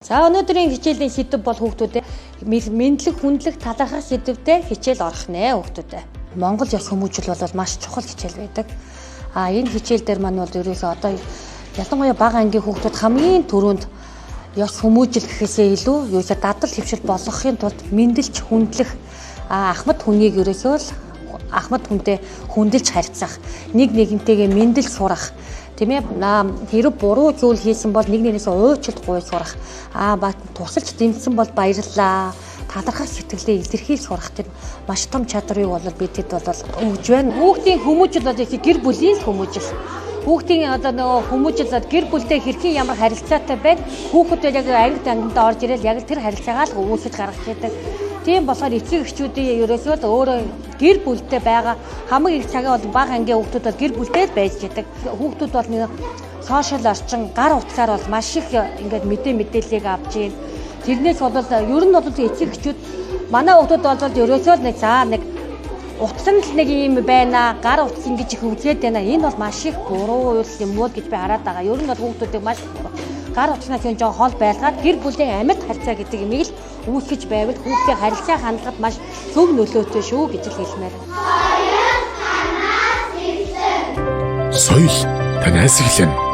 За өнөөдрийн хичээлийн сэдэв бол хүүхдүүдэд мэдлэг, хүндлэг, талархах сэдвтэй хичээл орох нэ хүүхдүүдэд. Монгол ёс хүмүүжил бол маш чухал хичээл байдаг. Энэ хичээл дээр маань бол ерөөсөө одоо ялангуяа бага ангийн хүүхдүүд хамгийн түрүүнд ёс хүмүүжил гэхээсээ илүү ерөөсөө дадал хэвшил болгохын тулд мэдлж, хүндлэх, ахмад хүнийг ерөөсөө л ахмад хүнтэй хүндэлж харьцах, нэг нэгнтэйгээ мэдлж сурах. Тийм ээ, хэрэг буруу зүйл хийсэн бол нэг нэгнээс уучлалт гуй сурах. Тусалж дэмжсэн бол баярлалаа. Талархах сэтгэлээ илэрхийлж сурах тийм маш том чадрыг бол бидэд бол өгж байна. Хүүхдийн хүмүүжил бол гэр бүлийн хүмүүжил. Хүүхдийн одоо нөгөө хүмүүжил гэр бүлтэй хэрхэн ямар харилцаатай байна. Хүүхэд яг анги ангинд орж ирэл яг тэр харилцаагаа л үүсгэж гаргаж яадаг. Тийм болохоор эцэг эхчүүдийн ерөөсөө л өөрөө гэр бүлтэй байгаа хамгийн их цагаа бол бага ангийн хүүхдүүд бол гэр бүлтэй байж яадаг. Хүүхдүүд бол нэг сошиал орчин гар утсаар бол маш их ингээд мэдээллийг авч ийн. Тэрнээс бол ер нь бол эцэг эхчүүд манай хүүхдүүд бол ерөөсөө л нэг утас нь л нэг юм байна. Гар утас ингэж их үзээд байна. Энэ бол маш их буруу юм уу гэж би хараад байгаа. Ер нь бол хүүхдүүдийг маш гар утаснаас юм жоо хол байлгаад гэр бүлийн амьд харьцаа гэдэг юмыг л үүсгэж байвал хүүхдийн харилцаа хандлагад маш зөв нөлөөтэй шүү гэж хэлмээр. Соёл танаас эхлэн.